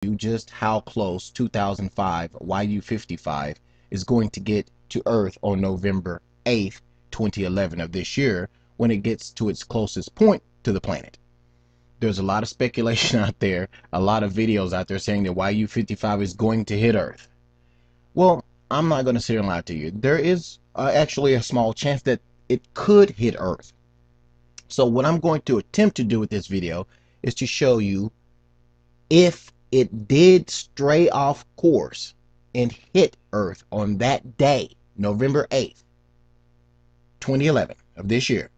you just how close 2005 YU55 is going to get to Earth on November 8th, 2011 of this year when it gets to its closest point to the planet. There's a lot of speculation out there, a lot of videos out there saying that YU55 is going to hit Earth. Well, I'm not going to sit here and lie to you. There is actually a small chance that it could hit Earth. So what I'm going to attempt to do with this video is to show you if it did stray off course and hit Earth on that day, November 8th, 2011 of this year,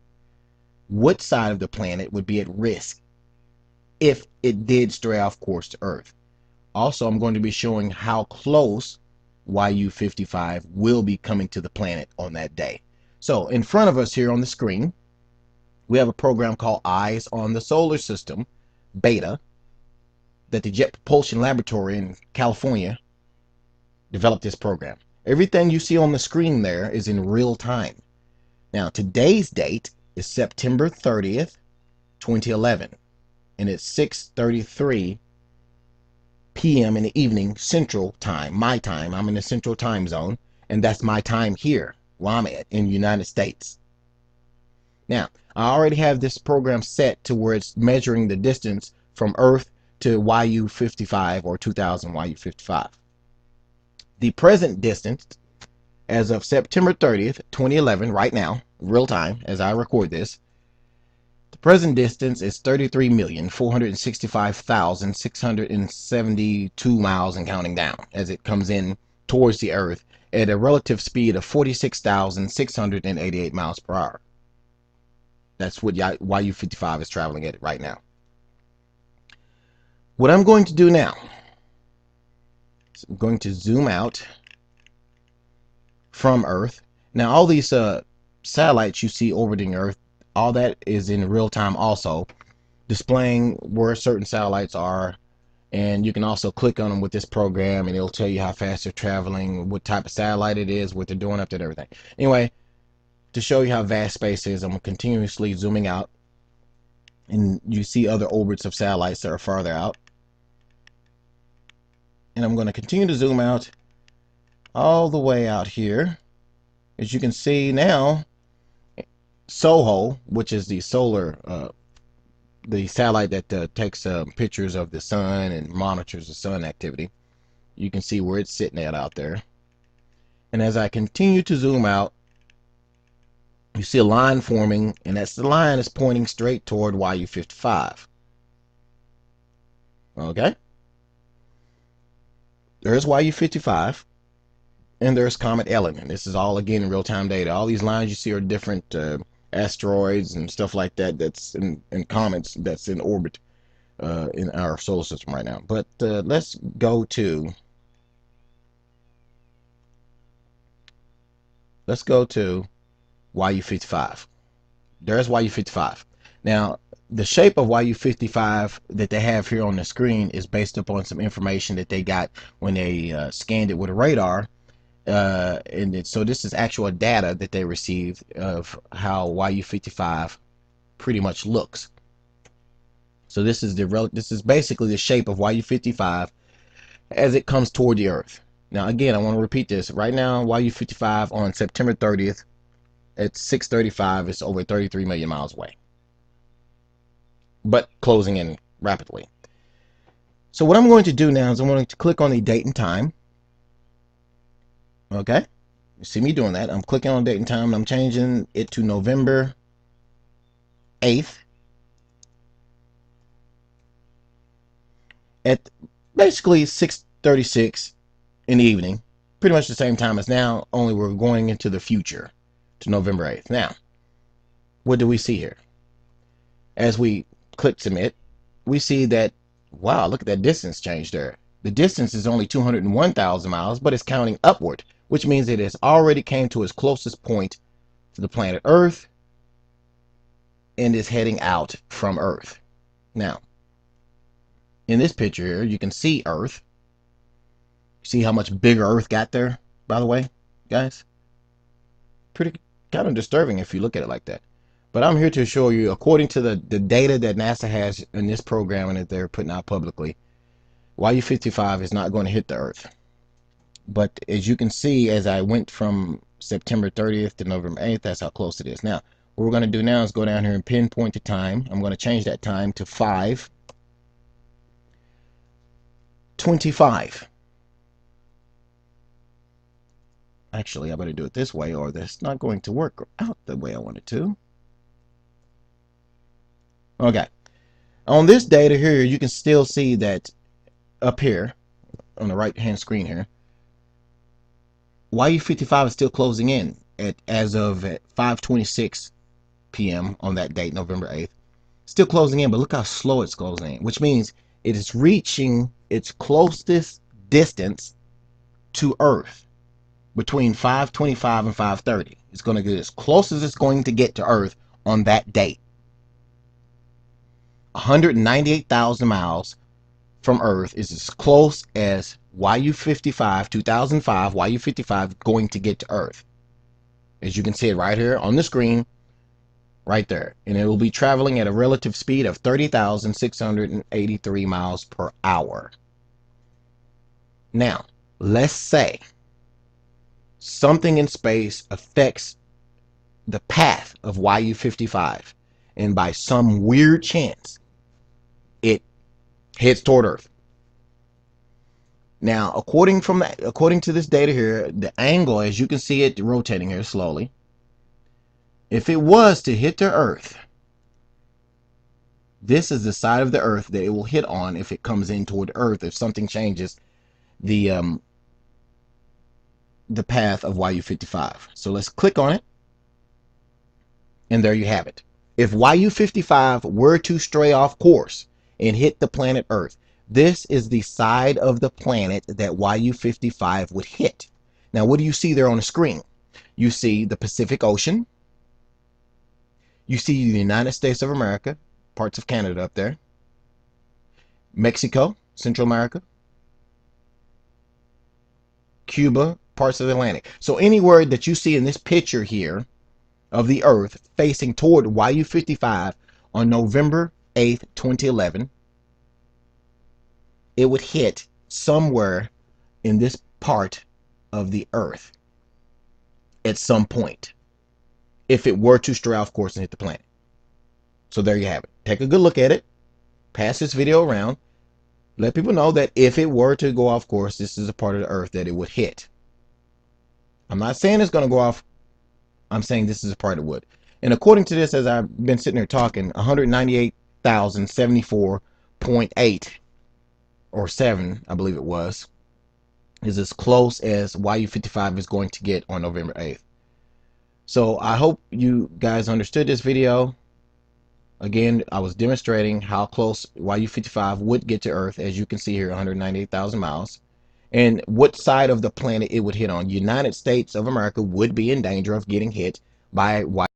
what side of the planet would be at risk if it did stray off course to Earth. Also, I'm going to be showing how close YU55 will be coming to the planet on that day. So in front of us here on the screen, we have a program called Eyes on the Solar System Beta that the Jet Propulsion Laboratory in California developed this program. Everything you see on the screen there is in real time. Now, today's date is September 30th, 2011, and it's 6:33 p.m. in the evening Central Time, my time. I'm in the Central Time Zone, and that's my time here where I'm at in the United States. Now, I already have this program set to where it's measuring the distance from Earth to YU55 or 2000 YU55. The present distance as of September 30th, 2011, right now, real time, as I record this, the present distance is 33,465,672 miles and counting down as it comes in towards the Earth at a relative speed of 46,688 miles per hour. That's what YU55 is traveling at right now. What I'm going to do now is I'm going to zoom out from Earth. Now, all these satellites you see orbiting Earth, all that is in real time also, displaying where certain satellites are, and you can also click on them with this program and it'll tell you how fast they're traveling, what type of satellite it is, what they're doing up there and everything. Anyway, to show you how vast space is, I'm continuously zooming out, and you see other orbits of satellites that are farther out, and I'm going to continue to zoom out all the way out here. As you can see now, SOHO, which is the solar the satellite that takes pictures of the sun and monitors the sun activity, you can see where it's sitting at out there. And as I continue to zoom out, you see a line forming, and that's the line is pointing straight toward YU55. Okay, there's YU55, and there's Comet Ellen. This is all again in real-time data. All these lines you see are different asteroids and stuff like that that's in comets that's in orbit in our solar system right now. But let's go to YU55. There's YU55. Now, the shape of YU55 that they have here on the screen is based upon some information that they got when they scanned it with a radar. So this is actual data that they received of how YU55 pretty much looks. So this is basically the shape of YU55 as it comes toward the Earth. Now again, I want to repeat this. Right now, YU55 on September 30th at 6:35 is over 33 million miles away, but closing in rapidly. So what I'm going to do now is I'm going to click on the date and time. Okay, you see me doing that. I'm clicking on date and time, and I'm changing it to November 8th at basically 6:36 in the evening, pretty much the same time as now, only we're going into the future to November 8th. Now, what do we see here? As we click submit, we see that, wow, look at that distance change there. The distance is only 201,000 miles, but it's counting upward, which means it has already came to its closest point to the planet Earth and is heading out from Earth. Now, in this picture here, you can see Earth. See how much bigger Earth got there, by the way, guys? Pretty kind of disturbing if you look at it like that. But I'm here to show you, according to the data that NASA has in this program and that they're putting out publicly, YU55 is not going to hit the Earth. But as you can see, as I went from September 30th to November 8th, that's how close it is. Now, what we're going to do now is go down here and pinpoint the time. I'm going to change that time to 5:25. Actually, I better do it this way, or that's not going to work out the way I want it to. Okay. On this data here, you can still see that up here on the right hand screen here, YU55 is still closing in as of 5:26 p.m. on that date, November 8th. Still closing in, but look how slow it's closing in, which means it is reaching its closest distance to Earth between 5:25 and 5:30. It's going to get as close as it's going to get to Earth on that date. 198,000 miles from Earth is as close as YU55, 2005, YU55 going to get to Earth. As you can see it right here on the screen, right there. And it will be traveling at a relative speed of 30,683 miles per hour. Now, let's say something in space affects the path of YU55, and by some weird chance, it hits toward Earth. Now, according to this data here, the angle, as you can see it rotating here slowly, if it was to hit the Earth, this is the side of the Earth that it will hit on if it comes in toward Earth, if something changes the path of YU55. So let's click on it, and there you have it. If YU55 were to stray off course and hit the planet Earth, this is the side of the planet that YU55 would hit. Now, what do you see there on the screen? You see the Pacific Ocean. You see the United States of America, parts of Canada up there. Mexico, Central America. Cuba, parts of the Atlantic. So anywhere that you see in this picture here of the Earth facing toward YU55 on November 8th, 2011, it would hit somewhere in this part of the Earth at some point if it were to stray off course and hit the planet. So there you have it. Take a good look at it. Pass this video around. Let people know that if it were to go off course, this is a part of the Earth that it would hit. I'm not saying it's going to go off. I'm saying this is a part it would. And according to this, as I've been sitting here talking, 198,074.8 or 7, I believe it was, is as close as YU55 is going to get on November 8th. So I hope you guys understood this video. Again, I was demonstrating how close YU55 would get to Earth, as you can see here, 198,000 miles, and what side of the planet it would hit on. United States of America would be in danger of getting hit by